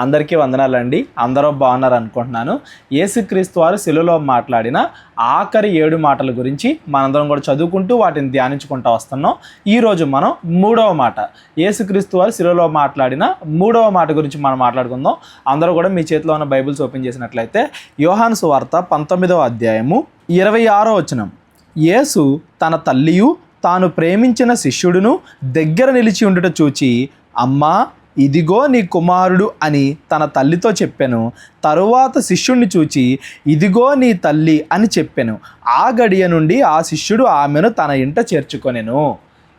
అందరికీ వందనాలండి. అందరూ బాగున్నారు అనుకుంటున్నాను. యేసుక్రీస్తు వారు శిలువలో మాట్లాడిన ఆఖరి 7 మాటల గురించి మనందరం కూడా చదువుకుంటూ వాటిని ధ్యానించుకుంటూ వస్తున్నాం. ఈరోజు మనం 3వ మాట, యేసుక్రీస్తు వారు శిలువలో మాట్లాడిన 3వ మాట గురించి మనం మాట్లాడుకుందాం. అందరూ కూడా మీ చేతిలో ఉన్న బైబిల్స్ ఓపెన్ చేసినట్లయితే యోహాను సువార్త 19వ అధ్యాయము 26వ వచనం. యేసు తన తల్లియు తాను ప్రేమించిన శిష్యుడును దగ్గర నిలిచి ఉండుట చూచి, అమ్మా ఇదిగో నీ కుమారుడు అని తన తల్లితో చెప్పాను. తరువాత శిష్యుడిని చూచి, ఇదిగో నీ తల్లి అని చెప్పాను. ఆ గడియ నుండి ఆ శిష్యుడు ఆమెను తన ఇంట చేర్చుకొనెను.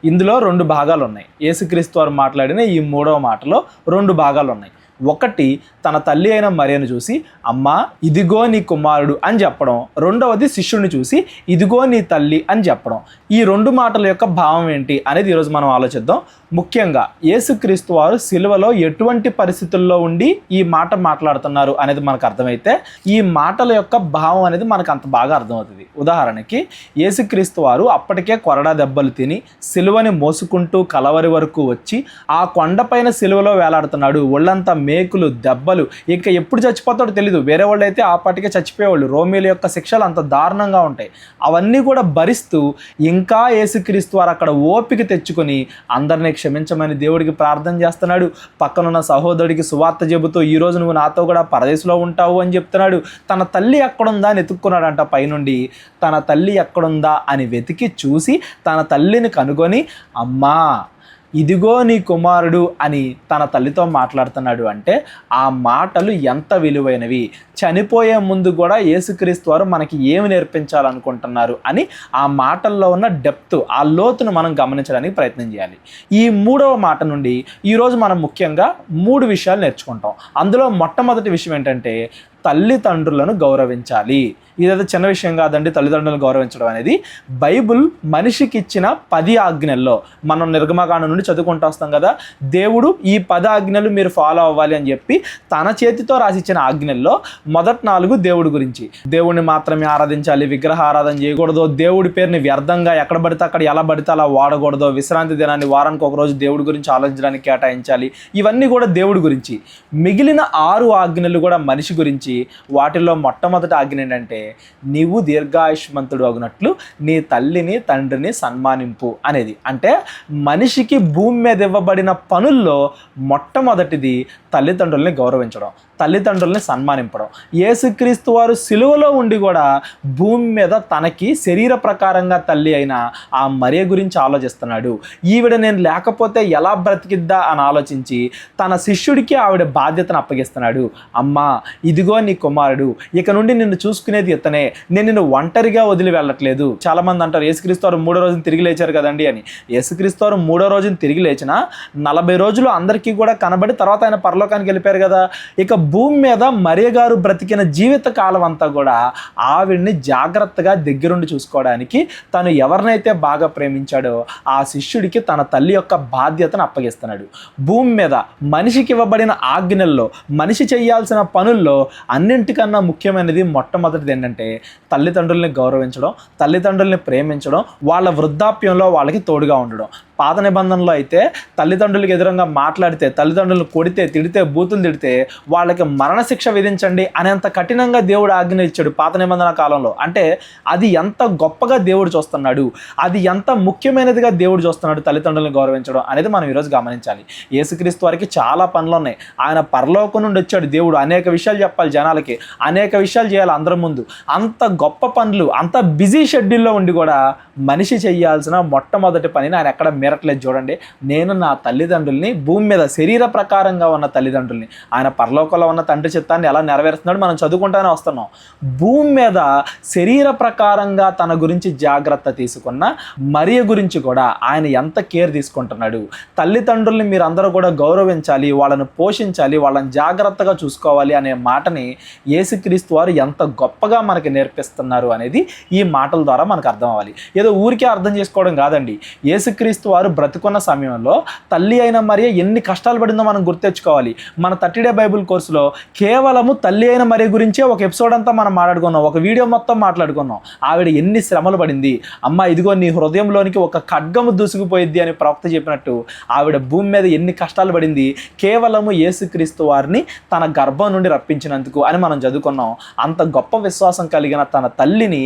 ఇందులో 2 భాగాలు ఉన్నాయి. యేసుక్రీస్తు వారు మాట్లాడిన ఈ 3వ మాటలో 2 భాగాలు ఉన్నాయి. ఒకటి, తన తల్లి అయిన మరియను చూసి అమ్మా ఇదిగో నీ కుమారుడు అని చెప్పడం. రెండవది, శిష్యుడిని చూసి ఇదిగో నీ తల్లి అని చెప్పడం. ఈ 2 మాటల యొక్క భావం ఏంటి అనేది ఈరోజు మనం ఆలోచిద్దాం. ముఖ్యంగా యేసుక్రీస్తు వారు సిలువలో ఎటువంటి పరిస్థితుల్లో ఉండి ఈ మాట మాట్లాడుతున్నారు అనేది మనకు అర్థమైతే ఈ మాటల యొక్క భావం అనేది మనకు అంత బాగా అర్థమవుతుంది. ఉదాహరణకి యేసుక్రీస్తు వారు అప్పటికే కొరడా దెబ్బలు తిని సిలువని మోసుకుంటూ కలవరి వరకు వచ్చి ఆ కొండపైన సిలువలో వేలాడుతున్నాడు. ఒళ్ళంతా మేకులు, దెబ్బలు, ఇంకా ఎప్పుడు చచ్చిపోతాడో తెలీదు. వేరే వాళ్ళు అయితే ఆ పాటికే చచ్చిపోయేవాళ్ళు. రోమీల యొక్క శిక్షలు అంత దారుణంగా ఉంటాయి. అవన్నీ కూడా భరిస్తూ ఇంకా యేసుక్రీస్తు వారు అక్కడ ఓపిక తెచ్చుకొని అందరినీ క్షమించమని దేవుడికి ప్రార్థన చేస్తున్నాడు. పక్కనున్న సహోదరుడికి సువార్త చెబుతూ ఈరోజు నువ్వు నాతో కూడా పరదేశంలో ఉంటావు అని చెప్తున్నాడు. తన తల్లి ఎక్కడుందా అని ఎత్తుక్కున్నాడంట. పైనుండి తన తల్లి ఎక్కడుందా అని వెతికి చూసి తన తల్లిని కనుగొని, అమ్మా ఇదిగో నీ కుమారుడు అని తన తల్లితో మాట్లాడుతున్నాడు. అంటే ఆ మాటలు ఎంత విలువైనవి. చనిపోయే ముందు కూడా యేసుక్రీస్తు వారు మనకి ఏమి నేర్పించాలనుకుంటున్నారు అని ఆ మాటల్లో ఉన్న డెప్త్, ఆ లోతును మనం గమనించడానికి ప్రయత్నం చేయాలి. ఈ 3వ మాట నుండి ఈరోజు మనం ముఖ్యంగా 3 విషయాలు నేర్చుకుంటాం. అందులో మొట్టమొదటి విషయం ఏంటంటే తల్లిదండ్రులను గౌరవించాలి. ఇదైతే చిన్న విషయం కాదండి. తల్లిదండ్రులను గౌరవించడం అనేది బైబుల్ మనిషికి ఇచ్చిన 10 ఆజ్ఞల్లో, మనం నిర్గమకాండం నుండి చదువుకుంటూ వస్తాం కదా, దేవుడు ఈ 10 ఆజ్ఞలు మీరు ఫాలో అవ్వాలి అని చెప్పి తన చేతితో రాసిచ్చిన ఆజ్ఞల్లో మొదటి 4 దేవుడి గురించి. దేవుడిని మాత్రమే ఆరాధించాలి, విగ్రహ ఆరాధన చేయకూడదు, దేవుడి పేరుని వ్యర్థంగా ఎక్కడ పడితే అక్కడ ఎలా పడితే అలా వాడకూడదు, విశ్రాంతి దినాన్ని వారానికి ఒక రోజు దేవుడి గురించి ఆలోచించడానికి కేటాయించాలి. ఇవన్నీ కూడా దేవుడి గురించి. మిగిలిన 6 ఆజ్ఞలు కూడా మనిషి గురించి. వాటిల్లో మొట్టమొదటి ఆజ్ఞ ఏంటంటే నీవు దీర్ఘాయుష్మంతుడు అగునట్లు నీ తల్లిని తండ్రిని సన్మానింపు అనేది. అంటే మనిషికి భూమి మీద ఇవ్వబడిన పనుల్లో మొట్టమొదటిది తల్లిదండ్రుల్ని గౌరవించడం, తల్లిదండ్రుల్ని సన్మానింపడం. యేసుక్రీస్తు వారు సిలువలో ఉండి కూడా భూమి మీద తనకి శరీర ప్రకారంగా తల్లి అయిన ఆ మరియ గురించి ఆలోచిస్తున్నాడు. ఈవిడ నేను లేకపోతే ఎలా బ్రతికిద్దా అని ఆలోచించి తన శిష్యుడికి ఆవిడ బాధ్యతను అప్పగిస్తున్నాడు. అమ్మా ఇదిగో నీ కుమారుడు, ఇక నుండి నిన్ను చూసుకునేది ఇతనే, నేను నిన్ను ఒంటరిగా వదిలి వెళ్ళట్లేదు. చాలామంది అంటారు యేసుక్రీస్తు వారు 3వ రోజున తిరిగి లేచారు కదండి అని. యేసుక్రీస్తు వారు 3వ రోజున తిరిగి లేచిన 40 రోజులు అందరికీ కూడా కనబడి తర్వాత ఆయన పరలోకానికి వెళ్ళిపోయారు కదా. ఇక భూమి మీద మరియ గారు బ్రతికిన జీవిత కాలం అంతా కూడా ఆవిడ్ని జాగ్రత్తగా దగ్గరుండి చూసుకోవడానికి తను ఎవరినైతే బాగా ప్రేమించాడో ఆ శిష్యుడికి తన తల్లి యొక్క బాధ్యతను అప్పగిస్తున్నాడు. భూమి మీద మనిషికి ఇవ్వబడిన ఆజ్ఞల్లో, మనిషి చేయాల్సిన పనుల్లో అన్నింటికన్నా ముఖ్యమైనది మొట్టమొదటిది ఏంటంటే తల్లిదండ్రుల్ని గౌరవించడం, తల్లిదండ్రుల్ని ప్రేమించడం, వాళ్ళ వృద్ధాప్యంలో వాళ్ళకి తోడుగా ఉండడం. పాత నిబంధనలో అయితే తల్లిదండ్రులకు ఎదురుగా మాట్లాడితే, తల్లిదండ్రులను కొడితే, తిడితే, బూతులు తిడితే వాళ్ళకి మరణశిక్ష విధించండి అనేంత కఠినంగా దేవుడు ఆజ్ఞ ఇచ్చాడు పాత నిబంధన కాలంలో. అంటే అది ఎంత గొప్పగా దేవుడు చూస్తున్నాడు, అది ఎంత ముఖ్యమైనదిగా దేవుడు చూస్తున్నాడు తల్లిదండ్రులను గౌరవించడం అనేది మనం ఈరోజు గమనించాలి. యేసుక్రీస్తు వారికి చాలా పనులు ఉన్నాయి. ఆయన పరలోకం నుండి వచ్చాడు దేవుడు. అనేక విషయాలు చెప్పాలి జనాలకి, అనేక విషయాలు చేయాలి అందరి ముందు. అంత గొప్ప పనులు, అంత బిజీ షెడ్యూల్లో ఉండి కూడా మనిషి చేయాల్సిన మొట్టమొదటి పనిని ఆయన ఎక్కడ మీరట్లేదు. చూడండి, నేను నా తల్లిదండ్రుల్ని, భూమి మీద శరీర ప్రకారంగా ఉన్న తల్లిదండ్రుల్ని, ఆయన పరలోకంలో ఉన్న తండ్రి చిత్తాన్ని ఎలా నెరవేరుస్తున్నాడు మనం చదువుకుంటానే వస్తున్నాం. భూమి మీద శరీర ప్రకారంగా తన గురించి జాగ్రత్త తీసుకున్న మరియ గురించి కూడా ఆయన ఎంత కేర్ తీసుకుంటున్నాడు. తల్లిదండ్రుల్ని మీరు అందరూ కూడా గౌరవించాలి, వాళ్ళని పోషించాలి, వాళ్ళని జాగ్రత్తగా చూసుకోవాలి అనే మాటని యేసుక్రీస్తు వారు ఎంత గొప్పగా మనకి నేర్పిస్తున్నారు అనేది ఈ మాటల ద్వారా మనకు అర్థం అవ్వాలి. ఏదో ఊరికే అర్థం చేసుకోవడం కాదండి. యేసుక్రీస్తు వారు బ్రతికున్న సమయంలో తల్లి అయిన మరియ ఎన్ని కష్టాలు పడిందో మనం గుర్తెచ్చుకోవాలి. మన 30 డే బైబుల్ కోర్సులో కేవలము తల్లి అయిన మరియ గురించే ఒక ఎపిసోడ్ అంతా మనం మాట్లాడుకున్నాం, ఒక వీడియో మొత్తం మాట్లాడుకున్నాం. ఆవిడ ఎన్ని శ్రమలు పడింది. అమ్మ ఇదిగో నీ హృదయంలోనికి ఒక ఖడ్గము దూసుకుపోయిద్ది అని ప్రవక్త చెప్పినట్టు ఆవిడ భూమి మీద ఎన్ని కష్టాలు పడింది కేవలము యేసుక్రీస్తు వారిని తన గర్భం నుండి రప్పించినందుకు అని మనం చదువుకున్నాం. అంత గొప్ప విశ్వాసం కలిగిన తన తల్లిని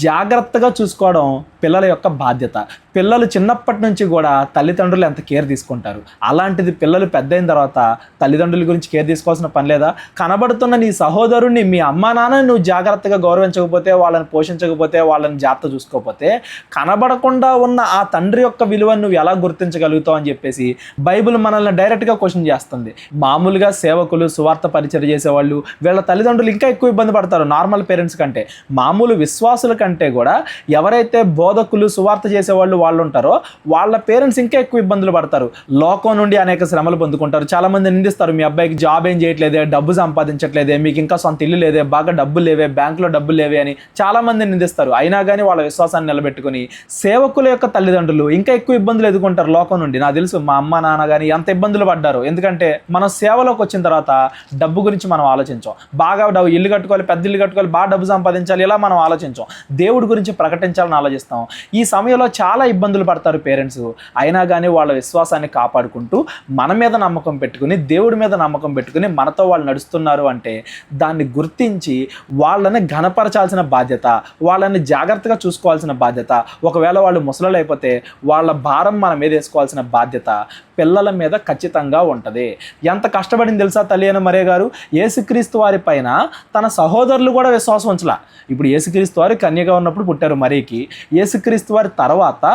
జాగ్రత్తగా చూసుకోవడం పిల్లల యొక్క బాధ్యత. పిల్లలు చిన్నప్పటి నుంచి కూడా తల్లిదండ్రులు ఎంత కేర్ తీసుకుంటారు, అలాంటిది పిల్లలు పెద్ద అయిన తర్వాత తల్లిదండ్రుల గురించి కేర్ తీసుకోవాల్సిన పని లేదా? కనబడుతున్న నీ సహోదరుణ్ణి, మీ అమ్మా నాన్న నువ్వు జాగ్రత్తగా గౌరవించకపోతే, వాళ్ళని పోషించకపోతే, వాళ్ళని జాగ్రత్త చూసుకోకపోతే కనబడకుండా ఉన్న ఆ తండ్రి యొక్క విలువను నువ్వు ఎలా గుర్తించగలుగుతావు అని చెప్పేసి బైబిల్ మనల్ని డైరెక్ట్గా క్వశ్చన్ చేస్తుంది. మామూలుగా సేవకులు, సువార్త పరిచయం చేసేవాళ్ళు, వీళ్ళ తల్లిదండ్రులు ఇంకా ఎక్కువ ఇబ్బంది పడతారు నార్మల్ పేరెంట్స్ కంటే. మామూలు విశ్వాసుల కంటే కూడా ఎవరైతే బోధకులు, సువార్త చేసేవాళ్ళు వాళ్ళు ఉంటారో వాళ్ళ పేరెంట్స్ ఇంకా ఎక్కువ ఇబ్బందులు పడతారు. లోకం నుండి అనేక శ్రమలు పొందుకుంటారు. చాలా మంది నిందిస్తారు, మీ అబ్బాయికి జాబ్ ఏం చేయట్లేదే, డబ్బు సంపాదించట్లేదే, మీకు ఇంకా సొంత ఇల్లు లేదే, బాగా డబ్బులు లేవే, బ్యాంకులో డబ్బులు లేవే అని చాలా మంది నిందిస్తారు. అయినా కానీ వాళ్ళ విశ్వాసాన్ని నిలబెట్టుకుని సేవకుల యొక్క తల్లిదండ్రులు ఇంకా ఎక్కువ ఇబ్బందులు ఎదుర్కొంటారు లోకం నుండి. నాకు తెలుసు మా అమ్మ నాన్న కానీ ఎంత ఇబ్బందులు పడ్డారు. ఎందుకంటే మనం సేవలోకి వచ్చిన తర్వాత డబ్బు గురించి మనం ఆలోచించాం. బాగా ఇల్లు కట్టుకోవాలి, పెద్ద ఇల్లు కట్టుకోవాలి, బాగా డబ్బు సంపాదించాలి, ఇలా మనం ఆలోచించాం. దేవుడి గురించి ప్రకటించాలని ఆలోచిస్తాం. ఈ సమయంలో చాలా ఇబ్బందులు పడతారు పేరెంట్స్. అయినా కానీ వాళ్ళ విశ్వాసాన్ని కాపాడుకుంటూ మన మీద నమ్మకం పెట్టుకుని, దేవుడి మీద నమ్మకం పెట్టుకుని మనతో వాళ్ళు నడుస్తున్నారు అంటే దాన్ని గుర్తించి వాళ్ళని ఘనపరచాల్సిన బాధ్యత, వాళ్ళని జాగ్రత్తగా చూసుకోవాల్సిన బాధ్యత. ఒకవేళ వాళ్ళు ముసలు అయిపోతే వాళ్ళ భారం మన మీద వేసుకోవాల్సిన బాధ్యత పిల్లల మీద ఖచ్చితంగా ఉంటుంది. ఎంత కష్టపడింది తెలుసా తల్లి అయిన మరియ గారు? యేసుక్రీస్తు వారి పైన తన సహోదరులు కూడా విశ్వాసం ఉంచలా. ఇప్పుడు యేసుక్రీస్తు వారు కన్యగా ఉన్నప్పుడు పుట్టారు మరియకి. యేసుక్రీస్తు వారి తర్వాత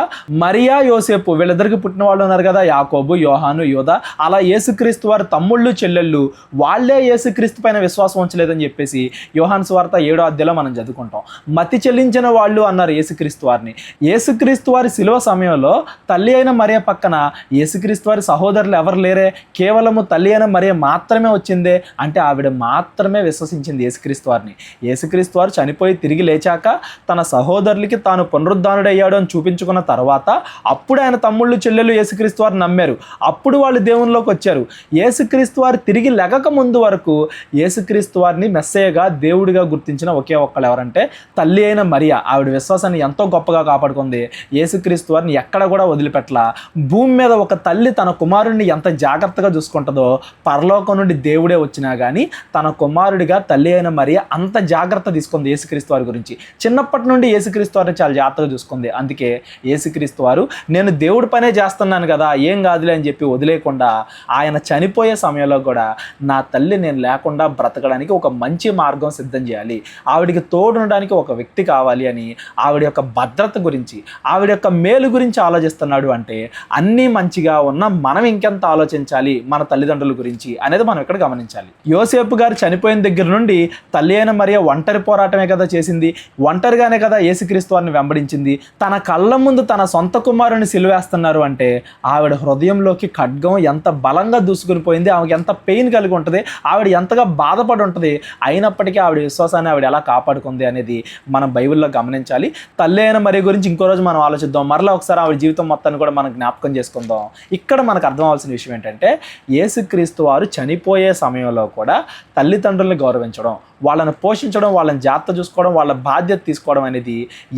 మరియా, యోసేపు వీళ్ళిద్దరికి పుట్టిన వాళ్ళు ఉన్నారు కదా, యాకోబు, యోహాను, యోధా. అలా యేసుక్రీస్తు వారి తమ్ముళ్ళు, చెల్లెళ్ళు వాళ్ళే యేసుక్రీస్తు పైన విశ్వాసం ఉంచలేదని చెప్పేసి యోహాను సువార్త 7వ అధ్యాయంలో మనం చదువుకుంటాం. మతి చెల్లించిన వాళ్ళు అన్నారు యేసుక్రీస్తు వారిని. యేసుక్రీస్తు వారి శిలువ సమయంలో తల్లి అయిన మరియ పక్కన యేసుక్రీస్తు వారి సహోదరులు ఎవరు లేరే, కేవలము తల్లి అయిన మరియ మాత్రమే వచ్చిందే. అంటే ఆవిడ మాత్రమే విశ్వసించింది యేసుక్రీస్తు వారిని. యేసుక్రీస్తు వారు చనిపోయి తిరిగి లేచాక తన సహోదరులకి తాను పునరుద్ధానుడయ్యాడు అని చూపించుకున్న తర్వాత అప్పుడు ఆయన తమ్ముళ్ళు, చెల్లెలు యేసుక్రీస్తు వారు నమ్మారు. అప్పుడు వాళ్ళు దేవునిలోకి వచ్చారు. యేసుక్రీస్తు వారు తిరిగి లెగక ముందు వరకు యేసుక్రీస్తు వారిని మెస్సయ్యగా, దేవుడిగా గుర్తించిన ఒకే ఒక్కళ్ళు ఎవరంటే తల్లి అయిన మరియ. ఆవిడ విశ్వాసాన్ని ఎంతో గొప్పగా కాపాడుకుంది. యేసుక్రీస్తు వారిని ఎక్కడ కూడా వదిలిపెట్టలా. భూమి మీద ఒక తల్లి తన కుమారుడిని ఎంత జాగ్రత్తగా చూసుకుంటుందో పరలోకం నుండి దేవుడే వచ్చినా కానీ తన కుమారుడిగా తల్లి అయిన మరియ అంత జాగ్రత్త తీసుకుంది యేసుక్రీస్తు వారి గురించి. చిన్నప్పటి నుండి యేసుక్రీస్తు వారిని చాలా జాగ్రత్తగా చూసుకుంది. అందుకే యేసుక్రీస్తు వారు నేను దేవుడి పనే చేస్తున్నాను కదా, ఏం కాదులే అని చెప్పి వదిలేకుండా ఆయన చనిపోయే సమయంలో కూడా నా తల్లి నేను లేకుండా బ్రతకడానికి ఒక మంచి మార్గం సిద్ధం చేయాలి, ఆవిడికి తోడునడానికి ఒక వ్యక్తి కావాలి అని ఆవిడ యొక్క భద్రత గురించి, ఆవిడ యొక్క మేలు గురించి ఆలోచిస్తున్నాడు. అంటే అన్నీ మంచిగా ఉన్న మనం ఇంకెంత ఆలోచించాలి మన తల్లిదండ్రుల గురించి అనేది మనం ఇక్కడ గమనించాలి. యోసేపు గారు చనిపోయిన దగ్గర నుండి తల్లి అయిన మరియ ఒంటరి పోరాటమే కదా చేసింది. ఒంటరిగానే కదా యేసుక్రీస్తు వారిని వెంబడించింది. తన కళ్ళ ముందు తన సొంత కుమారుని సిలువేస్తున్నారు అంటే ఆవిడ హృదయంలోకి ఖడ్గం ఎంత బలంగా దూసుకుని పోయింది, ఆమెకి ఎంత పెయిన్ కలిగి ఉంటుంది, ఆవిడ ఎంతగా బాధపడి ఉంటుంది. అయినప్పటికీ ఆవిడ విశ్వాసాన్ని ఆవిడ ఎలా కాపాడుకుంది అనేది మనం బైబిల్లో గమనించాలి. తల్లి అయిన మరియ గురించి ఇంకో రోజు మనం ఆలోచిద్దాం. మరలా ఒకసారి ఆవిడ జీవితం మొత్తాన్ని కూడా మనం జ్ఞాపకం చేసుకుందాం. ఇక్కడ మనకు అర్థం అవ్వాల్సిన విషయం ఏంటంటే యేసుక్రీస్తు వారు చనిపోయే సమయంలో కూడా తల్లిదండ్రులను గౌరవించడం, వాళ్ళని పోషించడం, వాళ్ళని జాగ్రత్త చూసుకోవడం, వాళ్ళ బాధ్యత తీసుకోవడం అనేది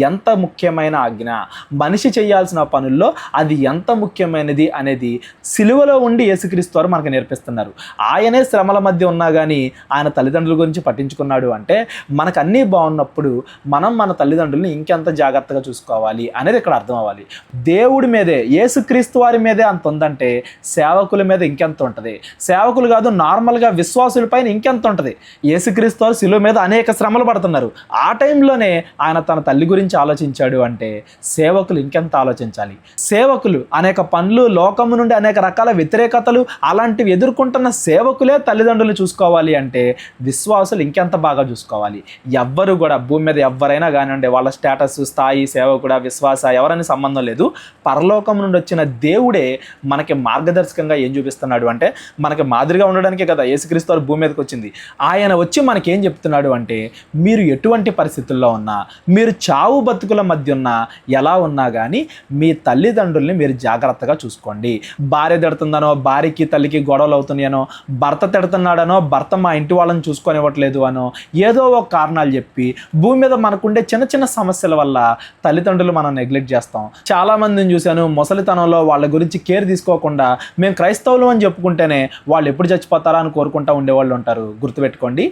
ఎంత ముఖ్యమైన ఆజ్ఞ. మనిషి చేయాల్సిన పనుల్లో అది ఎంత ముఖ్యమైనది అనేది సిలువలో ఉండి యేసుక్రీస్తు వారు మనకు నేర్పిస్తున్నారు. ఆయనే శ్రమల మధ్య ఉన్నా కానీ ఆయన తల్లిదండ్రుల గురించి పట్టించుకున్నాడు. అంటే మనకు అన్నీ బాగున్నప్పుడు మనం మన తల్లిదండ్రుల్ని ఇంకెంత జాగ్రత్తగా చూసుకోవాలి అనేది ఇక్కడ అర్థం అవ్వాలి. దేవుడి మీదే, యేసుక్రీస్తు వారి మీదే అంత ఉందంటే సేవకుల మీద ఇంకెంత ఉంటుంది. సేవకులు కాదు, నార్మల్గా విశ్వాసుల పైన ఇంకెంత ఉంటుంది. యేసుక్రీస్తు వారు శిలువ మీద అనేక శ్రమలు పడుతున్నారు. ఆ టైంలోనే ఆయన తన తల్లి గురించి ఆలోచించాడు అంటే సేవకులు ఇంకెంత ఆలోచించాలి. సేవకులు అనేక పనులు, లోకము నుండి అనేక రకాల వ్యతిరేకతలు అలాంటివి ఎదుర్కొంటున్న సేవకులే తల్లిదండ్రులు చూసుకోవాలి అంటే విశ్వాసులు ఇంకెంత బాగా చూసుకోవాలి. ఎవ్వరు కూడా భూమి మీద ఎవరైనా కానివ్వండి, వాళ్ళ స్టేటస్, స్థాయి, సేవకుడా, విశ్వాస ఎవరని సంబంధం లేదు. పరలోకం నుండి వచ్చిన దేవుడే మనకి మార్గదర్శకంగా ఏం చూపిస్తున్నాడు అంటే మనకి మాదిరిగా ఉండడానికే కదా యేసుక్రీస్తు వారు భూమి మీదకి వచ్చింది. ఆయన వచ్చి మనకి ఏం ఏం చెప్తున్నాడు అంటే, మీరు ఎటువంటి పరిస్థితుల్లో ఉన్నా, మీరు చావు బతుకుల మధ్య ఉన్నా, ఎలా ఉన్నా కానీ మీ తల్లిదండ్రుల్ని మీరు జాగ్రత్తగా చూసుకోండి. భార్య తిడుతుందనో, భార్యకి తల్లికి గొడవలు అవుతున్నాయనో, భర్త తిడుతున్నాడనో, భర్త మా ఇంటి వాళ్ళని చూసుకొనివ్వట్లేదు అనో, ఏదో ఒక కారణాలు చెప్పి భూమి మీద మనకుండే చిన్న చిన్న సమస్యల వల్ల తల్లిదండ్రులు మనం నెగ్లెక్ట్ చేస్తాం. చాలా మందిని చూశాను, ముసలితనంలో వాళ్ళ గురించి కేర్ తీసుకోకుండా మేము క్రైస్తవులు అని చెప్పుకుంటేనే వాళ్ళు ఎప్పుడు చచ్చిపోతారా అని కోరుకుంటూ ఉండేవాళ్ళు ఉంటారు. గుర్తుపెట్టుకోండి,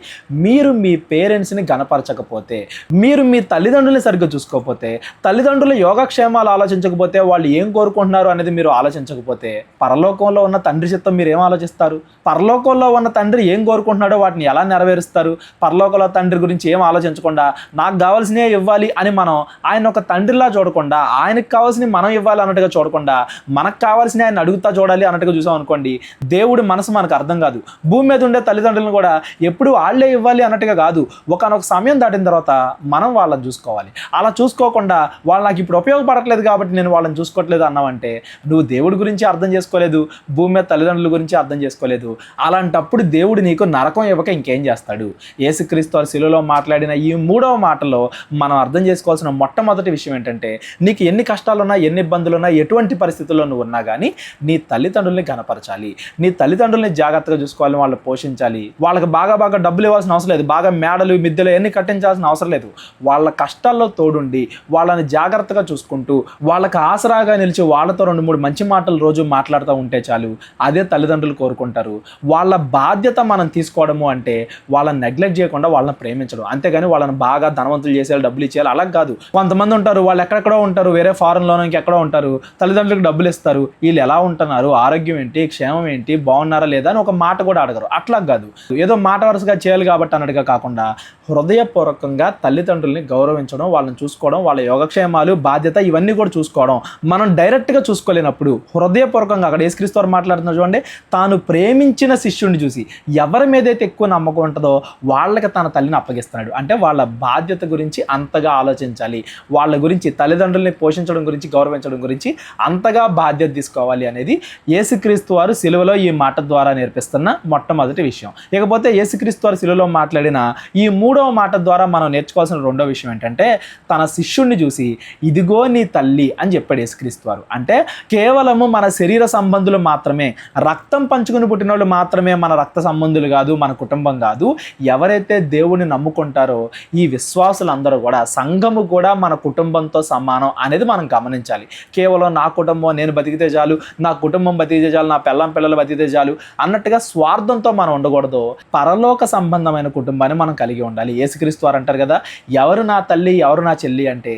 మీరు మీ పేరెంట్స్ని గనపరచకపోతే, మీరు మీ తల్లిదండ్రులని సరిగ్గా చూసుకోకపోతే, తల్లిదండ్రుల యోగక్షేమాలు ఆలోచించకపోతే, వాళ్ళు ఏం కోరుకుంటున్నారు అనేది మీరు ఆలోచించకపోతే, పరలోకంలో ఉన్న తండ్రి చిత్తం మీరు ఏం ఆలోచిస్తారు? పరలోకంలో ఉన్న తండ్రి ఏం కోరుకుంటున్నాడో వాటిని ఎలా నెరవేరుస్తారు? పరలోకంలో తండ్రి గురించి ఏం ఆలోచించకుండా నాకు కావాల్సినవి ఇవ్వాలి అని మనం ఆయన ఒక తండ్రిలా చూడకుండా, ఆయనకు కావాల్సినవి మనం ఇవ్వాలి అన్నట్టుగా చూడకుండా, మనకు కావాల్సిన ఆయన అడుగుతా చూడాలి అన్నట్టుగా చూసాం అనుకోండి, దేవుడి మనసు మనకు అర్థం కాదు. భూమి మీద ఉండే తల్లిదండ్రులను కూడా ఎప్పుడు వాళ్ళే ఇవ్వాలి అన్నట్టుగా కాదు, ఒకనొక సమయం దాటిన తర్వాత మనం వాళ్ళని చూసుకోవాలి. అలా చూసుకోకుండా వాళ్ళు నాకు ఇప్పుడు ఉపయోగపడట్లేదు కాబట్టి నేను వాళ్ళని చూసుకోవట్లేదు అన్నావంటే నువ్వు దేవుడి గురించి అర్థం చేసుకోలేదు, భూమి మీద తల్లిదండ్రుల గురించి అర్థం చేసుకోలేదు. అలాంటప్పుడు దేవుడు నీకు నరకం ఇవ్వక ఇంకేం చేస్తాడు? యేసుక్రీస్తు వారు శిలువలో మాట్లాడిన ఈ 3వ మాటలో మనం అర్థం చేసుకోవాల్సిన మొట్టమొదటి విషయం ఏంటంటే, నీకు ఎన్ని కష్టాలున్నా, ఎన్ని ఇబ్బందులున్నా, ఎటువంటి పరిస్థితుల్లో నువ్వు ఉన్నా కానీ నీ తల్లిదండ్రుల్ని గనపరచాలి. నీ తల్లిదండ్రుల్ని జాగ్రత్తగా చూసుకోవాలి, వాళ్ళని పోషించాలి. వాళ్ళకి బాగా డబ్బులు ఇవ్వాల్సిన అవసరం లేదు, బాగా మేడలు మిద్దెలు ఎన్ని కట్టించాల్సిన అవసరం లేదు. వాళ్ళ కష్టాల్లో తోడుండి వాళ్ళని జాగ్రత్తగా చూసుకుంటూ వాళ్ళకి ఆసరాగా నిలిచి వాళ్ళతో 2-3 మంచి మాటలు రోజు మాట్లాడుతూ ఉంటే చాలు, అదే తల్లిదండ్రులు కోరుకుంటారు. వాళ్ళ బాధ్యత మనం తీసుకోవడము అంటే వాళ్ళని నెగ్లెక్ట్ చేయకుండా వాళ్ళని ప్రేమించడం, అంతేగాని వాళ్ళని బాగా ధనవంతులు చేసేయాలి, డబ్బులు ఇచ్చేయాలి అలా కాదు. కొంతమంది ఉంటారు, వాళ్ళు ఎక్కడెక్కడో ఉంటారు, వేరే ఫారెన్లోనో ఇంకెక్కడో ఉంటారు, తల్లిదండ్రులకు డబ్బులు ఇస్తారు, వీళ్ళు ఎలా ఉంటున్నారు, ఆరోగ్యం ఏంటి, క్షేమం ఏంటి, బాగున్నారా లేదా అని ఒక మాట కూడా అడగరు. అట్లా కాదు, ఏదో మాట వరుసగా చేయాలి కాబట్టి అన్నట్టుగా కాకుండా హృదయపూర్వకంగా తల్లిదండ్రుల్ని గౌరవించడం, వాళ్ళని చూసుకోవడం, వాళ్ళ యోగక్షేమాలు, బాధ్యత ఇవన్నీ కూడా చూసుకోవడం. మనం డైరెక్ట్గా చూసుకోలేనప్పుడు హృదయపూర్వకంగా, అక్కడ యేసుక్రీస్తు వారు మాట్లాడుతున్నారు చూడండి, తాను ప్రేమించిన శిష్యుడిని చూసి ఎవరి మీదైతే ఎక్కువ నమ్మకం ఉంటుందో వాళ్ళకి తన తల్లిని అప్పగిస్తున్నాడు. అంటే వాళ్ళ బాధ్యత గురించి అంతగా ఆలోచించాలి, వాళ్ళ గురించి తల్లిదండ్రుల్ని పోషించడం గురించి, గౌరవించడం గురించి అంతగా బాధ్యత తీసుకోవాలి అనేది యేసుక్రీస్తు వారు సిలువలో ఈ మాట ద్వారా నేర్పిస్తున్న మొట్టమొదటి విషయం. ఇకపోతే యేసుక్రీస్తు వారు సిలువలో మాట్లాడిన ఈ 3వ మాట ద్వారా మనం నేర్చుకోవాల్సిన 2వ విషయం ఏంటంటే, తన శిష్యుడిని చూసి ఇదిగో నీ తల్లి అని చెప్పాడు యేసుక్రీస్తు వారు. అంటే కేవలము మన శరీర సంబంధులు మాత్రమే, రక్తం పంచుకుని పుట్టిన వాళ్ళు మాత్రమే మన రక్త సంబంధులు కాదు, మన కుటుంబం కాదు. ఎవరైతే దేవుడిని నమ్ముకుంటారో ఈ విశ్వాసులందరూ కూడా, సంఘము కూడా మన కుటుంబంతో సమానం అనేది మనం గమనించాలి. కేవలం నా కుటుంబం నేను బతికితే చాలు, నా కుటుంబం బతికితే చాలు, నా పిల్లలు బతికితే చాలు అన్నట్టుగా స్వార్థంతో మనం ఉండకూడదు. పరలోక సంబంధమైన కుటుంబాన్ని మనం కలిగి ఉండాలి. యేసుక్రీస్తు వారు అంటారు కదా, ఎవరు నా తల్లి, ఎవరు నా చెల్లి అంటే,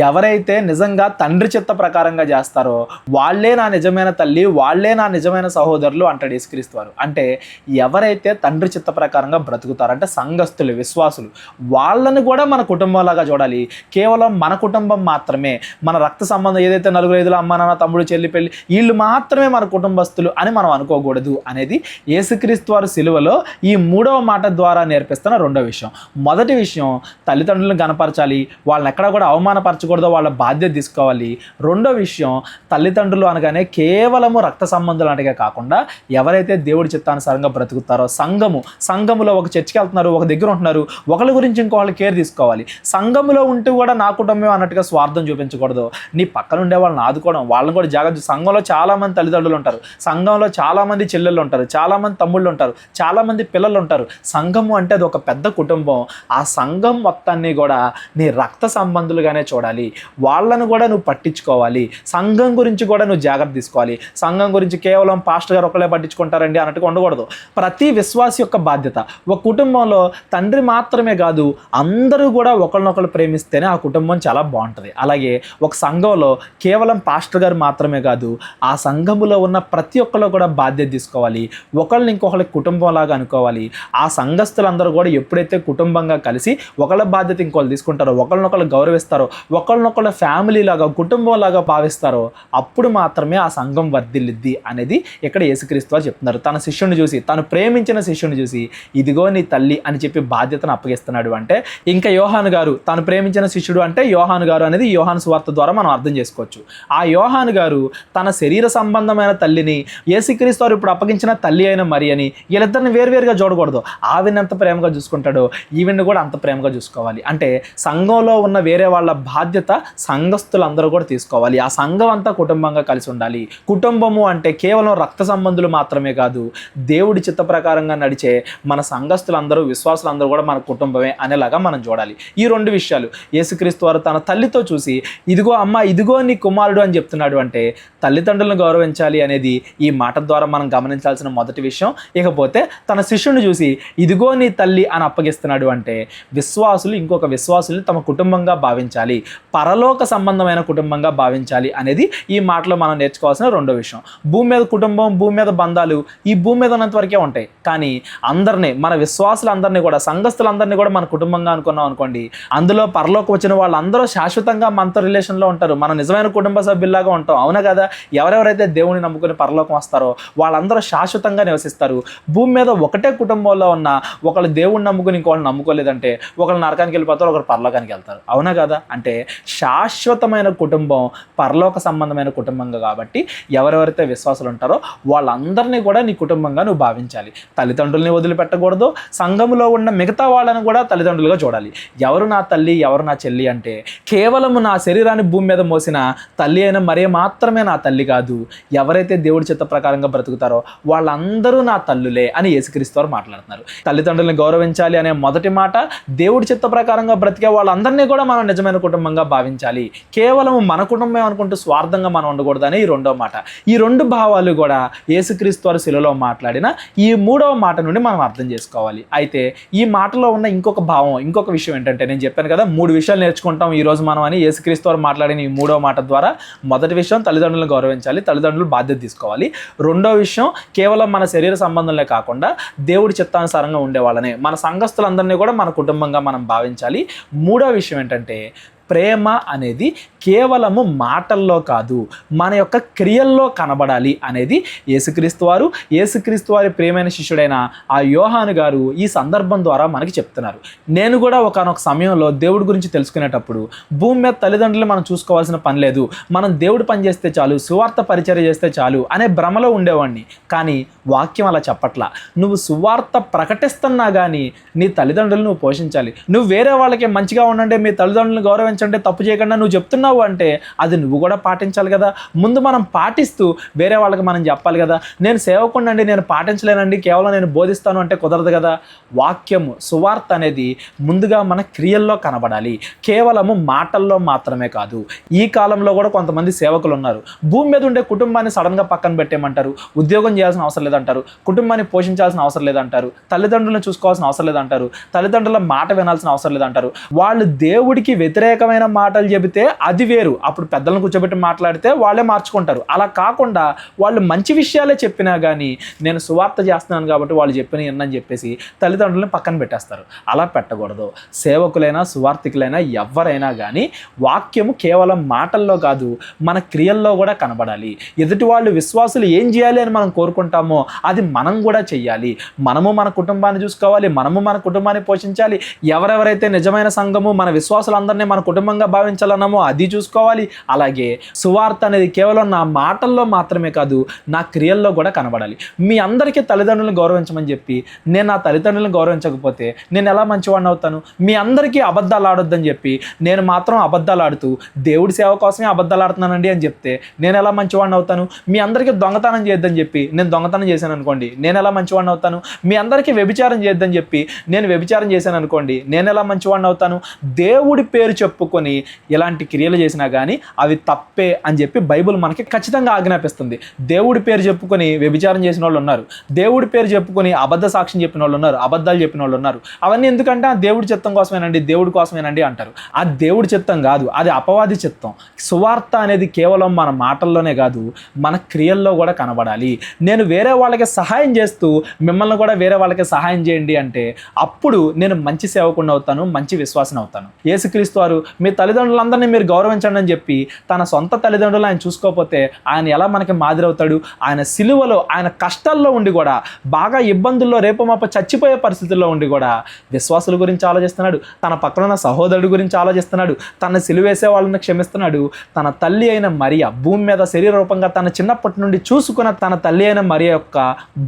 ఎవరైతే నిజంగా తండ్రి చిత్త ప్రకారంగా చేస్తారో వాళ్ళే నా నిజమైన తల్లి, వాళ్ళే నా నిజమైన సహోదరులు అంటాడు యేసుక్రీస్తు వారు. అంటే ఎవరైతే తండ్రి చిత్త ప్రకారంగా బ్రతుకుతారో, అంటే సంఘస్థులు, విశ్వాసులు, వాళ్ళని కూడా మన కుటుంబంలాగా చూడాలి. కేవలం మన కుటుంబం మాత్రమే, మన రక్త సంబంధం ఏదైతే 4-5 అమ్మ నాన్న తమ్ముడు చెల్లి పెళ్ళి వీళ్ళు మాత్రమే మన కుటుంబస్తులు అని మనం అనుకోకూడదు అనేది యేసుక్రీస్తు వారు సిలువలో ఈ 3వ మాట ద్వారా నేర్పిస్తున్న 2వ విషయం. మొదటి విషయం, తల్లిదండ్రులను గనపరచాలి, వాళ్ళని ఎక్కడ కూడా అవమానపరచకూడదు, వాళ్ళ బాధ్యత తీసుకోవాలి. 2వ విషయం, తల్లిదండ్రులు అనగానే కేవలము రక్త సంబంధాలు అనగా కాకుండా ఎవరైతే దేవుడి చిత్తానుసారంగా బ్రతుకుతారో, సంఘములో ఒక చర్చికి వెళ్తున్నారు, ఒక దగ్గర ఉంటున్నారు, ఒకళ్ళ గురించి ఇంకోళ్ళు కేర్ తీసుకోవాలి. సంఘములో ఉంటూ కూడా నా కుటుంబం అన్నట్టుగా స్వార్థం చూపించకూడదు. నీ పక్కన ఉండే వాళ్ళని ఆదుకోవడం, వాళ్ళని కూడా జాగ్రత్త. సంఘంలో చాలామంది తల్లిదండ్రులు ఉంటారు, సంఘంలో చాలామంది చెల్లెళ్ళు ఉంటారు, చాలామంది తమ్ముళ్ళు ఉంటారు, చాలామంది పిల్లలు ఉంటారు. సంఘము అంటే అది ఒక పెద్ద కుటుంబం. ఆ సంఘం మొత్తాన్ని కూడా నీ రక్త సంబంధులుగానే చూడాలి, వాళ్ళను కూడా నువ్వు పట్టించుకోవాలి. సంఘం గురించి కూడా నువ్వు జాగ్రత్త తీసుకోవాలి. సంఘం గురించి కేవలం పాస్టర్ గారు ఒకళ్ళే పట్టించుకుంటారండి అన్నట్టుగా ఉండకూడదు. ప్రతి విశ్వాసి యొక్క బాధ్యత. ఒక కుటుంబంలో తండ్రి మాత్రమే కాదు, అందరూ కూడా ఒకరినొకరు ప్రేమిస్తేనే ఆ కుటుంబం చాలా బాగుంటుంది. అలాగే ఒక సంఘంలో కేవలం పాస్టర్ గారు మాత్రమే కాదు, ఆ సంఘములో ఉన్న ప్రతి ఒక్కరు కూడా బాధ్యత తీసుకోవాలి. ఒకళ్ళని ఇంకొకళ్ళ కుటుంబంలాగా అనుకోవాలి. ఆ సంఘస్థులందరూ కూడా ఎప్పుడైతే కుటుంబంగా కలిసి ఒకళ్ళ బాధ్యత ఇంకోళ్ళు తీసుకుంటారో, ఒకళ్ళనొకళ్ళు గౌరవిస్తారో, ఒకళ్ళనొకళ్ళ ఫ్యామిలీ లాగా, కుటుంబం లాగా భావిస్తారో, అప్పుడు మాత్రమే ఆ సంఘం వర్ధిల్లిద్ది అనేది ఇక్కడ యేసుక్రీస్తు వారు చెప్తున్నారు. తన శిష్యుని చూసి, తను ప్రేమించిన శిష్యుని చూసి ఇదిగో నీ తల్లి అని చెప్పి బాధ్యతను అప్పగిస్తున్నాడు. అంటే ఇంకా యోహాను గారు తను ప్రేమించిన శిష్యుడు అంటే యోహాను గారు అనేది యోహాను సువార్త ద్వారా మనం అర్థం చేసుకోవచ్చు. ఆ యోహాను గారు తన శరీర సంబంధమైన తల్లిని, యేసుక్రీస్తు వారు ఇప్పుడు అప్పగించిన తల్లి అయిన మరియని, వీళ్ళిద్దరిని వేరువేరుగా చూడకూడదు. ఆవిని ఎంత ప్రేమగా చూసుకుంటాడో ఈవెన్ని కూడా అంత ప్రేమగా చూసుకోవాలి. అంటే సంఘంలో ఉన్న వేరే వాళ్ళ బాధ్యత సంఘస్థులందరూ కూడా తీసుకోవాలి. ఆ సంఘం అంతా కుటుంబంగా కలిసి ఉండాలి. కుటుంబము అంటే కేవలం రక్త సంబంధులు మాత్రమే కాదు, దేవుడి చిత్త ప్రకారంగా నడిచే మన సంఘస్థులందరూ విశ్వాసులందరూ కూడా మన కుటుంబమే అనేలాగా మనం చూడాలి. ఈ రెండు విషయాలు యేసుక్రీస్తు వారు తన తల్లితో చూసి ఇదిగో అమ్మ ఇదిగో నీ కుమారుడు అని చెప్తున్నాడు అంటే తల్లిదండ్రులను గౌరవించాలి అనేది ఈ మాట ద్వారా మనం గమనించాల్సిన మొదటి విషయం. ఇకపోతే తన శిష్యుని చూసి ఇదిగో నీ తల్లి అని అప్పగిస్తున్నాడు అంటే విశ్వాసులు ఇంకొక విశ్వాసుల్ని తమ కుటుంబంగా భావించాలి, పరలోక సంబంధమైన కుటుంబంగా భావించాలి అనేది ఈ మాటలో మనం నేర్చుకోవాల్సిన రెండో విషయం. భూమి మీద కుటుంబం, భూమి మీద బంధాలు ఈ భూమి మీద ఉన్నంత వరకే ఉంటాయి. కానీ అందరినీ, మన విశ్వాసులందరినీ కూడా, సంఘస్థులందరినీ కూడా మన కుటుంబంగా అనుకున్నాం అనుకోండి, అందులో పరలోకి వచ్చిన వాళ్ళందరూ శాశ్వతంగా మనతో రిలేషన్లో ఉంటారు. మన నిజమైన కుటుంబ సభ్యుల్లాగా ఉంటాం. అవునా కదా? ఎవరెవరైతే దేవుని నమ్ముకుని పరలోకం వస్తారో వాళ్ళందరూ శాశ్వతంగా నివసిస్తారు. భూమి మీద ఒకటే కుటుంబంలో ఉన్న ఒకళ్ళు దేవుడిని నమ్ముకుని ఇంకోళ్ళు నమ్ముకోలేదంటే ఒకళ్ళు నరకానికి వెళ్ళిపోతారు, ఒకరు పరలోకానికి వెళ్తారు. అవునా కదా? అంటే శాశ్వతమైన కుటుంబం పరలోక సంబంధమైన కుటుంబంగా కాబట్టి ఎవరెవరైతే విశ్వాసులు ఉంటారో వాళ్ళందరినీ కూడా నీ కుటుంబంగా నువ్వు భావించాలి. తల్లిదండ్రుల్ని వదిలిపెట్టకూడదు. సంఘములో ఉన్న మిగతా వాళ్ళని కూడా తల్లిదండ్రులుగా చూడాలి. ఎవరు నా తల్లి, ఎవరు నా చెల్లి అంటే కేవలం నా శరీరాన్ని భూమి మీద మోసిన తల్లి అయిన మరే మాత్రమే నా తల్లి కాదు. ఎవరైతే దేవుడి చిత్త ప్రకారంగా బ్రతుకుతారో వాళ్ళందరూ నా తల్లులే అని యేసుక్రీస్తు వారు మాట్లాడుతున్నారు. తల్లిదండ్రులను గౌరవించాలి అనే మొదటి మాట, దేవుడి చిత్త ప్రకారంగా బ్రతికే వాళ్ళందరినీ కూడా మనం నిజమైన కుటుంబంగా భావించాలి. కేవలం మన కుటుంబం అనుకుంటూ స్వార్థంగా మనం ఉండకూడదని ఈ రెండో మాట. ఈ రెండు భావాలు కూడా యేసుక్రీస్తు వారు శిలువలో మాట్లాడిన ఈ మూడవ మాట నుండి మనం అర్థం చేసుకోవాలి. అయితే ఈ మాటలో ఉన్న ఇంకొక భావం, ఇంకొక విషయం ఏంటంటే, నేను చెప్పాను కదా 3 విషయాలు నేర్చుకుంటాం ఈరోజు మనం అని. యేసుక్రీస్తు వారు మాట్లాడిన ఈ మూడవ మాట ద్వారా మొదటి విషయం తల్లిదండ్రులను గౌరవించాలి, తల్లిదండ్రులు బాధ్యత తీసుకోవాలి. రెండో విషయం కేవలం మన శరీర సంబంధంలే కాకుండా దేవుడి చిత్తానుసారంగా ఉండేవాళ్ళనే, మన సంఘస్థులందరినీ కూడా మన కుటుంబంగా మనం భావించాలి. మూడో విషయం ఏంటంటే ప్రేమ అనేది కేవలము మాటల్లో కాదు, మన యొక్క క్రియల్లో కనబడాలి అనేది యేసుక్రీస్తు వారు, యేసుక్రీస్తు వారి ప్రియమైన శిష్యుడైన ఆ యోహాను గారు ఈ సందర్భం ద్వారా మనకి చెప్తున్నారు. నేను కూడా ఒకానొక సమయంలో దేవుడి గురించి తెలుసుకునేటప్పుడు భూమి మీద తల్లిదండ్రులు మనం చూసుకోవాల్సిన పని లేదు, మనం దేవుడి పని చేస్తే చాలు, సువార్త పరిచర్య చేస్తే చాలు అనే భ్రమలో ఉండేవాడిని. కానీ వాక్యం అలా చెప్పట్లా. నువ్వు సువార్త ప్రకటిస్తున్నా కానీ నీ తల్లిదండ్రులు నువ్వు పోషించాలి. నువ్వు వేరే వాళ్ళకి మంచిగా ఉండండి, మీ తల్లిదండ్రులను గౌరవించండి, తప్పు చేయకుండా నువ్వు చెప్తున్నావు అంటే అది నువ్వు కూడా పాటించాలి కదా. ముందు మనం పాటిస్తూ వేరే వాళ్ళకి మనం చెప్పాలి కదా. నేను సేవకుండండి, నేను పాటించలేనండి, కేవలం నేను బోధిస్తాను అంటే కుదరదు కదా. వాక్యము, సువార్త అనేది ముందుగా మన క్రియల్లో కనబడాలి, కేవలము మాటల్లో మాత్రమే కాదు. ఈ కాలంలో కూడా కొంతమంది సేవకులు ఉన్నారు, భూమి మీద ఉండే కుటుంబాన్ని సడన్గా పక్కన పెట్టేయమంటారు, ఉద్యోగం చేయాల్సిన అవసరం లేదంటారు, కుటుంబాన్ని పోషించాల్సిన అవసరం లేదంటారు, తల్లిదండ్రులను చూసుకోవాల్సిన అవసరం లేదంటారు, తల్లిదండ్రుల మాట వినాల్సిన అవసరం లేదంటారు. వాళ్ళు దేవుడికి వ్యతిరేకమైన మాటలు చెబితే అది వేరు, అప్పుడు పెద్దలను కూర్చోబెట్టి మాట్లాడితే వాళ్ళే మార్చుకుంటారు. అలా కాకుండా వాళ్ళు మంచి విషయాలే చెప్పినా కానీ నేను సువార్త చేస్తున్నాను కాబట్టి వాళ్ళు చెప్పిన ఎన్నని చెప్పేసి తల్లిదండ్రులను పక్కన పెట్టేస్తారు. అలా పెట్టకూడదు. సేవకులైనా సువార్థికులైనా ఎవరైనా కానీ వాక్యము కేవలం మాటల్లో కాదు, మన క్రియల్లో కూడా కనబడాలి. ఎదుటి వాళ్ళు విశ్వాసులు ఏం చేయాలి అని మనం కోరుకుంటామో అది మనం కూడా చెయ్యాలి. మనము మన కుటుంబాన్ని చూసుకోవాలి, మనము మన కుటుంబాన్ని పోషించాలి. ఎవరెవరైతే నిజమైన సంఘము, మన విశ్వాసులందరినీ మన కుటుంబంగా భావించాలన్నామో అది చూసుకోవాలి. అలాగే సువార్త అనేది కేవలం నా మాటల్లో మాత్రమే కాదు, నా క్రియల్లో కూడా కనబడాలి. మీ అందరికీ తల్లిదండ్రులను గౌరవించమని చెప్పి నేను నా తల్లిదండ్రులను గౌరవించకపోతే నేను ఎలా మంచివాడిని అవుతాను? మీ అందరికీ అబద్ధాలు ఆడొద్దని చెప్పి నేను మాత్రం అబద్ధాలు ఆడుతూ దేవుడి సేవ కోసమే అబద్ధాలు ఆడుతున్నానండి అని చెప్తే నేను ఎలా మంచివాడిని అవుతాను? మీ అందరికీ దొంగతనం చేయొద్దని చెప్పి నేను దొంగతనం చేశాను అనుకోండి, నేను ఎలా మంచివాడిని అవుతాను? మీ అందరికీ వ్యభిచారం చేయొద్దని చెప్పి నేను వ్యభిచారం చేశాను అనుకోండి, నేను ఎలా మంచివాడిని అవుతాను? దేవుడి పేరు చెప్పుకొని ఇలాంటి క్రియలు చేసినా కానీ అవి తప్పే అని చెప్పి బైబుల్ మనకి ఖచ్చితంగా ఆజ్ఞాపిస్తుంది. దేవుడి పేరు చెప్పుకొని వ్యభిచారం చేసిన వాళ్ళు ఉన్నారు, దేవుడి పేరు చెప్పుకొని అబద్ధ సాక్ష్యం చెప్పిన వాళ్ళు ఉన్నారు, అబద్ధాలు చెప్పిన వాళ్ళు ఉన్నారు. అవన్నీ ఎందుకంటే ఆ దేవుడి చిత్తం కోసమేనండి, దేవుడి కోసమేనండి అంటారు. ఆ దేవుడి చిత్తం కాదు, అది అపవాది చిత్తం. సువార్త అనేది కేవలం మన మాటల్లోనే కాదు, మన క్రియల్లో కూడా కనబడాలి. నేను వేరే వాళ్ళకి సహాయం చేస్తూ మిమ్మల్ని కూడా వేరే వాళ్ళకి సహాయం చేయండి అంటే అప్పుడు నేను మంచి సేవకుడిని అవుతాను, మంచి విశ్వాసం అవుతాను. యేసుక్రీస్తు వారు మీ తల్లిదండ్రులందరినీ మీరు గౌరవించాలి గౌరవించండి అని చెప్పి తన సొంత తల్లిదండ్రులు ఆయన చూసుకోకపోతే ఆయన ఎలా మనకి మాదిరి అవుతాడు? ఆయన సిలువలో ఆయన కష్టాల్లో ఉండి కూడా, బాగా ఇబ్బందుల్లో రేపు మాప చచ్చిపోయే పరిస్థితుల్లో ఉండి కూడా విశ్వాసుల గురించి ఆలోచిస్తున్నాడు, తన పక్కన ఉన్న సహోదరుడి గురించి ఆలోచిస్తున్నాడు, తన సిలువేసే వాళ్ళని క్షమిస్తున్నాడు. తన తల్లి అయిన మరియ, భూమి మీద శరీర రూపంగా తన చిన్నప్పటి నుండి చూసుకున్న తన తల్లి అయిన మరియ యొక్క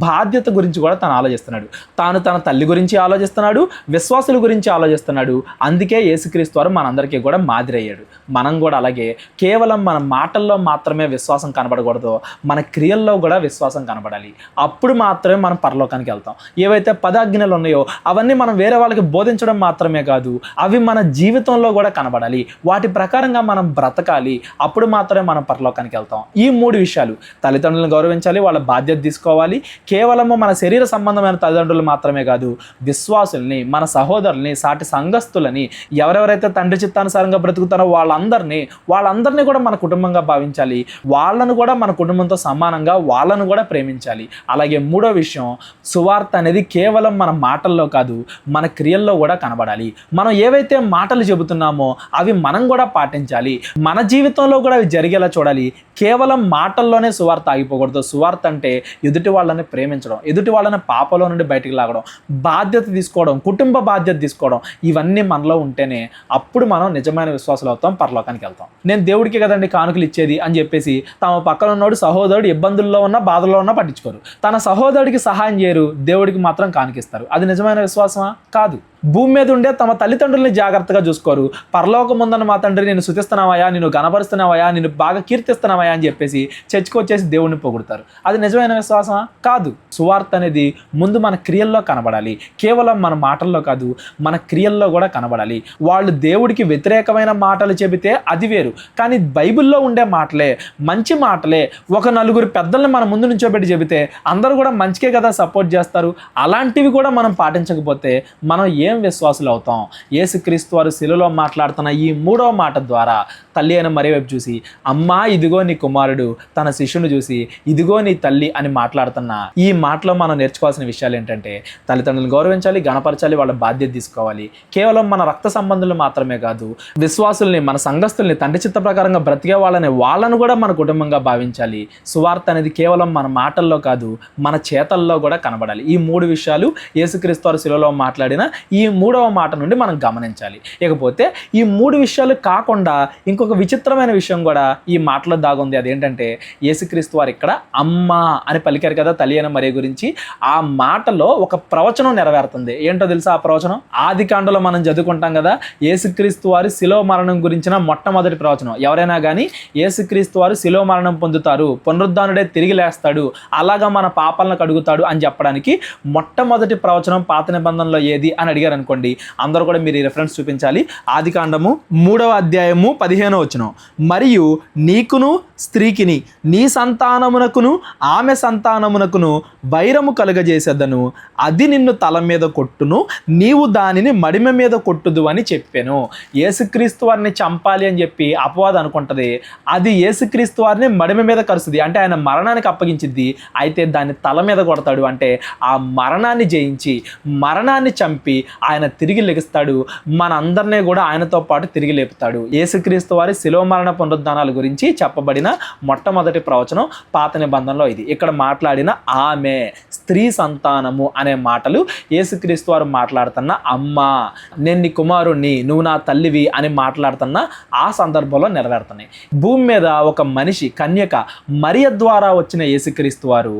బాధ్యత గురించి కూడా తను ఆలోచిస్తున్నాడు. తాను తన తల్లి గురించి ఆలోచిస్తున్నాడు, విశ్వాసుల గురించి ఆలోచిస్తున్నాడు. అందుకే యేసుక్రీస్తు వారు మనందరికీ కూడా మాదిరి అయ్యాడు. మనం కూడా అలాగే కేవలం మన మాటల్లో మాత్రమే విశ్వాసం కనబడకూడదు, మన క్రియల్లో కూడా విశ్వాసం కనబడాలి. అప్పుడు మాత్రమే మనం పరలోకానికి వెళ్తాం. ఏవైతే పదాజ్ఞలు ఉన్నాయో అవన్నీ మనం వేరే వాళ్ళకి బోధించడం మాత్రమే కాదు, అవి మన జీవితంలో కూడా కనబడాలి. వాటి ప్రకారంగా మనం బ్రతకాలి. అప్పుడు మాత్రమే మనం పరలోకానికి వెళ్తాం. ఈ 3 విషయాలు: తల్లిదండ్రులను గౌరవించాలి, వాళ్ళ బాధ్యత తీసుకోవాలి, కేవలము మన శరీర సంబంధమైన తల్లిదండ్రులు మాత్రమే కాదు, విశ్వాసుల్ని, మన సహోదరుల్ని, సాటి సంఘస్థులని, ఎవరెవరైతే తండ్రి చిత్తానుసారంగా బ్రతుకుతారో వాళ్ళందరినీ కూడా మన కుటుంబంగా భావించాలి. వాళ్ళను కూడా మన కుటుంబంతో సమానంగా వాళ్ళను కూడా ప్రేమించాలి. అలాగే 3వ విషయం, సువార్త అనేది కేవలం మన మాటల్లో కాదు, మన క్రియల్లో కూడా కనబడాలి. మనం ఏవైతే మాటలు చెబుతున్నామో అవి మనం కూడా పాటించాలి. మన జీవితంలో కూడా అవి జరిగేలా చూడాలి. కేవలం మాటల్లోనే సువార్త ఆగిపోకూడదు. సువార్త అంటే ఎదుటి వాళ్ళని ప్రేమించడం, ఎదుటి వాళ్ళని పాపలో నుండి బయటికి లాగడం, బాధ్యత తీసుకోవడం, కుటుంబ బాధ్యత తీసుకోవడం, ఇవన్నీ మనలో ఉంటేనే అప్పుడు మనం నిజమైన విశ్వాసులు అవుతాం, పరలోకానికి వెళ్తాం. నేను దేవుడికి కదండి కానుకలు ఇచ్చేది అని చెప్పేసి తమ పక్కన ఉన్నోడు సహోదరుడు ఇబ్బందుల్లో ఉన్నా బాధల్లో ఉన్నా పట్టించుకోరు. తన సహోదరుడికి సహాయం చేయరు, దేవుడికి మాత్రం కానుకిస్తారు. అది నిజమైన విశ్వాసమా? కాదు. భూమి మీద ఉండే తమ తల్లిదండ్రుల్ని జాగ్రత్తగా చూసుకోరు. పరలోకం ఉందన్న మా తండ్రి నేను స్తుతిస్తున్నావయ్యా, నేను గణపరుస్తున్నావయ్యా, నేను బాగా కీర్తిస్తున్నావయ్యా అని చెప్పేసి చర్చికి వచ్చేసి దేవుడిని పొగుడతారు. అది నిజమైన విశ్వాసమా? కాదు. సువార్త అనేది ముందు మన క్రియల్లో కనబడాలి. కేవలం మన మాటల్లో కాదు, మన క్రియల్లో కూడా కనబడాలి. వాళ్ళు దేవుడికి వ్యతిరేకమైన మాటలు చెబితే అది వేరు, కానీ బైబిల్లో ఉండే మాటలే, మంచి మాటలే, ఒక నలుగురు పెద్దల్ని మన ముందు నుంచోబెట్టి చెబితే అందరూ కూడా మంచికే కదా సపోర్ట్ చేస్తారు. అలాంటివి కూడా మనం పాటించకపోతే మనం ఏం విశ్వాసులు అవుతాం? యేసుక్రీస్తు వారు శిలువలో మాట్లాడుతున్న ఈ 3వ మాట ద్వారా తల్లి అయిన మరియ వైపు చూసి, అమ్మా ఇదిగో నీ కుమారుడు, తన శిష్యుని చూసి ఇదిగో నీ తల్లి అని మాట్లాడుతున్న ఈ మాటలో మనం నేర్చుకోవాల్సిన విషయాలు ఏంటంటే, తల్లిదండ్రులను గౌరవించాలి, గణపరచాలి, వాళ్ళ బాధ్యత తీసుకోవాలి. కేవలం మన రక్త సంబంధులు మాత్రమే కాదు, విశ్వాసుల్ని, మన సంఘస్థుల్ని, తండ్రి చిత్త ప్రకారంగా బ్రతికే వాళ్ళను కూడా మన కుటుంబంగా భావించాలి. సువార్త అనేది కేవలం మన మాటల్లో కాదు, మన చేతల్లో కూడా కనబడాలి. ఈ 3 విషయాలు యేసుక్రీస్తు వారు శిలువలో మాట్లాడిన ఈ 3వ మాట నుండి మనం గమనించాలి. ఇకపోతే ఈ 3 విషయాలు కాకుండా ఇంకొక విచిత్రమైన విషయం కూడా ఈ మాటలో దాగుంది. అదేంటంటే, యేసుక్రీస్తు వారు ఇక్కడ అమ్మ అని పలికారు కదా తల్లి అయిన మరియ గురించి. ఆ మాటలో ఒక ప్రవచనం నెరవేరుతుంది. ఏంటో తెలుసా ఆ ప్రవచనం? ఆదికాండలో మనం చదువుకుంటాం కదా, యేసుక్రీస్తు వారి శిలువ మరణం గురించిన మొట్టమొదటి ప్రవచనం. ఎవరైనా కానీ యేసుక్రీస్తు వారు శిలువ మరణం పొందుతారు, పునరుద్ధానుడే తిరిగి లేస్తాడు, అలాగా మన పాపాలను కడుగుతాడు అని చెప్పడానికి మొట్టమొదటి ప్రవచనం పాత నిబంధనలో ఏది అని అడిగారు అనుకోండి, అందరూ కూడా మీరు ఈ రెఫరెన్స్ చూపించాలి. ఆదికాండము 3వ అధ్యాయము 15వ వచనం, మరియు నీకును స్త్రీకిని, నీ సంతానమునకును ఆమె సంతానమునకును వైరము కలుగజేసేదను, అది నిన్ను తల మీద కొట్టును, నీవు దానిని మడిమ మీద కొట్టుదు అని చెప్పాను. యేసుక్రీస్తు వారిని చంపాలి అని చెప్పి అపవాదం అనుకుంటది, అది యేసుక్రీస్తు వారిని మడిమ మీద కరుస్తుంది, అంటే ఆయన మరణానికి అప్పగించిద్ది. అయితే దాన్ని తల మీద కొడతాడు, అంటే ఆ మరణాన్ని జయించి, మరణాన్ని చంపి ఆయన తిరిగి లెగుస్తాడు. మనందరినీ కూడా ఆయనతో పాటు తిరిగి లేపుతాడు. యేసుక్రీస్తు వారి శిలువ మరణ పునరుద్ధానాల గురించి చెప్పబడిన మొట్టమొదటి ప్రవచనం పాత నిబంధనలో ఇది. ఇక్కడ మాట్లాడిన ఆమె, స్త్రీ సంతానము అనే మాటలు యేసుక్రీస్తు వారు మాట్లాడుతున్న అమ్మ, నేను నీ కుమారుణ్ణి, నువ్వు నా తల్లివి అని మాట్లాడుతున్న ఆ సందర్భంలో నెరవేరుతున్నాయి. భూమి మీద ఒక మనిషి, కన్యక మరియ ద్వారా వచ్చిన యేసుక్రీస్తు వారు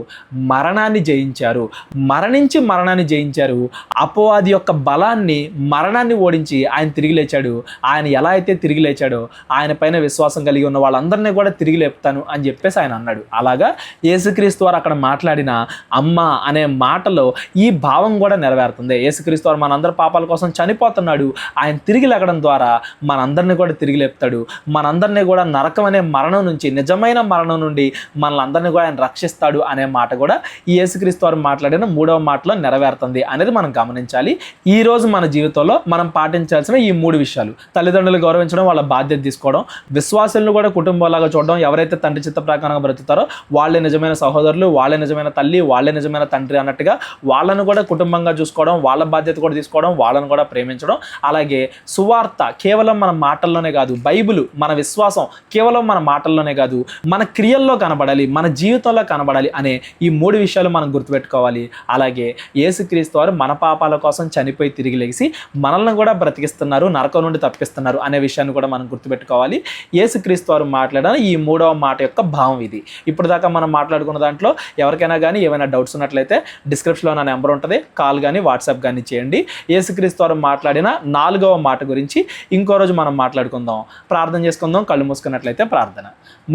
మరణాన్ని జయించారు, మరణాన్ని జయించారు. అపవాది యొక్క బలాన్ని, మరణాన్ని ఓడించి ఆయన తిరిగి లేచాడు. ఆయన ఎలా అయితే తిరిగి లేచాడో ఆయన పైన విశ్వాసం కలిగి ఉన్న వాళ్ళందరినీ కూడా తిరిగి లేపుతాను అని చెప్పేసి ఆయన అన్నాడు. అలాగా యేసుక్రీస్తు వారు అక్కడ మాట్లాడిన అమ్మ అనే మాటలో ఈ భావం కూడా నెరవేరుతుంది. యేసుక్రీస్తు వారు మనందరి పాపాల కోసం చనిపోతున్నాడు, ఆయన తిరిగి లేకడం ద్వారా మనందరినీ కూడా తిరిగి లేపుతాడు. మనందరినీ కూడా నరకం అనే మరణం నుంచి, నిజమైన మరణం నుండి మనలందరినీ కూడా ఆయన రక్షిస్తాడు అనే మాట కూడా ఈ యేసుక్రీస్తు వారు మాట్లాడిన 3వ మాటలో నెరవేరుతుంది అనేది మనం గమనించాలి. ఈ ఈ రోజు మన జీవితంలో మనం పాటించాల్సిన ఈ 3 విషయాలు: తల్లిదండ్రులు గౌరవించడం, వాళ్ళ బాధ్యత తీసుకోవడం, విశ్వాసులను కూడా కుటుంబంలాగా చూడడం. ఎవరైతే తండ్రి చిత్త ప్రకారంగా బ్రతుకుతారో వాళ్ళే నిజమైన సహోదరులు, వాళ్ళే నిజమైన తల్లి, వాళ్ళే నిజమైన తండ్రి అన్నట్టుగా వాళ్ళను కూడా కుటుంబంగా చూసుకోవడం, వాళ్ళ బాధ్యత కూడా తీసుకోవడం, వాళ్ళను కూడా ప్రేమించడం. అలాగే సువార్త కేవలం మన మాటల్లోనే కాదు, బైబిల్ మన విశ్వాసం కేవలం మన మాటల్లోనే కాదు, మన క్రియల్లో కనబడాలి, మన జీవితంలో కనబడాలి అనే ఈ 3 విషయాలు మనం గుర్తుపెట్టుకోవాలి. అలాగే యేసుక్రీస్తు వారు మన పాపాల కోసం చనిపోయి తిరిగి లేచి మనల్ని కూడా బ్రతికిస్తున్నారు, నరకం నుండి తప్పిస్తున్నారు అనే విషయాన్ని కూడా మనం గుర్తుపెట్టుకోవాలి. యేసుక్రీస్తు వారు మాట్లాడిన ఈ 3వ మాట యొక్క భావం ఇది. ఇప్పుడు దాకా మనం మాట్లాడుకున్న దాంట్లో ఎవరికైనా కానీ ఏమైనా డౌట్స్ ఉన్నట్లయితే డిస్క్రిప్షన్లో నా నెంబర్ ఉంటుంది, కాల్ కానీ వాట్సాప్ కానీ చేయండి. యేసుక్రీస్తు వారు మాట్లాడిన 4వ మాట గురించి ఇంకో రోజు మనం మాట్లాడుకుందాం. ప్రార్థన చేసుకుందాం. కళ్ళు మూసుకున్నట్లయితే ప్రార్థన.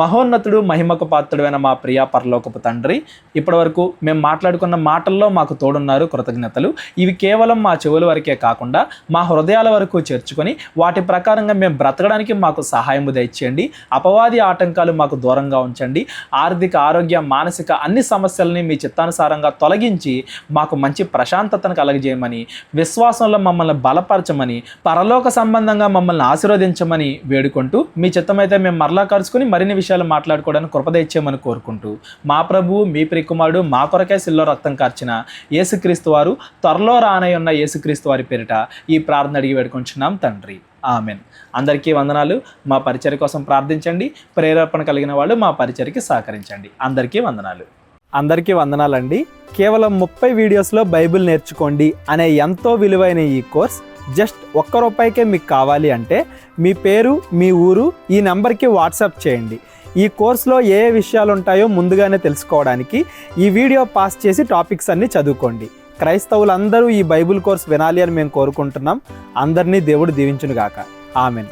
మహోన్నతుడు, మహిమకు పాత్రుడైన మా ప్రియ పరలోకపు తండ్రి, ఇప్పటివరకు మేము మాట్లాడుకున్న మాటల్లో మాకు తోడున్నారు, కృతజ్ఞతలు. ఇవి కేవలం మా చెవుల వరకే కాకుండా మా హృదయాల వరకు చేర్చుకొని వాటి ప్రకారంగా మేము బ్రతకడానికి మాకు సహాయం దయచేయండి. అపవాది ఆటంకాలు మాకు దూరంగా ఉంచండి. ఆర్థిక, ఆరోగ్య, మానసిక అన్ని సమస్యలని మీ చిత్తానుసారంగా తొలగించి మాకు మంచి ప్రశాంతతను కలగజేయమని, విశ్వాసంలో మమ్మల్ని బలపరచమని, పరలోక సంబంధంగా మమ్మల్ని ఆశీర్వదించమని వేడుకుంటూ, మీ చిత్తమైతే మేము మరలా కలుసుకుని మరిన్ని విషయాలు మాట్లాడుకోవడానికి కృప దయచేయమని కోరుకుంటూ, మా ప్రభువు, మీ ప్రియకుమారుడు, మా కొరకే శిలువలో రక్తం కార్చిన యేసుక్రీస్తు వారు, త్వరలో రానయ్యున్న యేసుక్రీస్తు వారి పేరిట ఈ ప్రార్థన అడిగి వేడుకుంటున్నాం తండ్రి. ఆమెన్. అందరికీ వందనాలు. మా పరిచర్య కోసం ప్రార్థించండి. ప్రేరేపణ కలిగిన వాళ్ళు మా పరిచర్యకి సహకరించండి. అందరికీ వందనాలు. అందరికీ వందనాలండి. కేవలం 30 వీడియోస్లో బైబిల్ నేర్చుకోండి అనే ఎంతో విలువైన ఈ కోర్స్ జస్ట్ ₹1 మీకు కావాలి అంటే మీ పేరు, మీ ఊరు ఈ నెంబర్కి వాట్సాప్ చేయండి. ఈ కోర్సులో ఏ విషయాలు ఉంటాయో ముందుగానే తెలుసుకోవడానికి ఈ వీడియో పాస్ చేసి టాపిక్స్ అన్నీ చదువుకోండి. క్రైస్తవులందరూ ఈ బైబిల్ కోర్స్ వినాలి అని మేము కోరుకుంటున్నాం. అందరినీ దేవుడు దీవించునుగాక. ఆమెన్.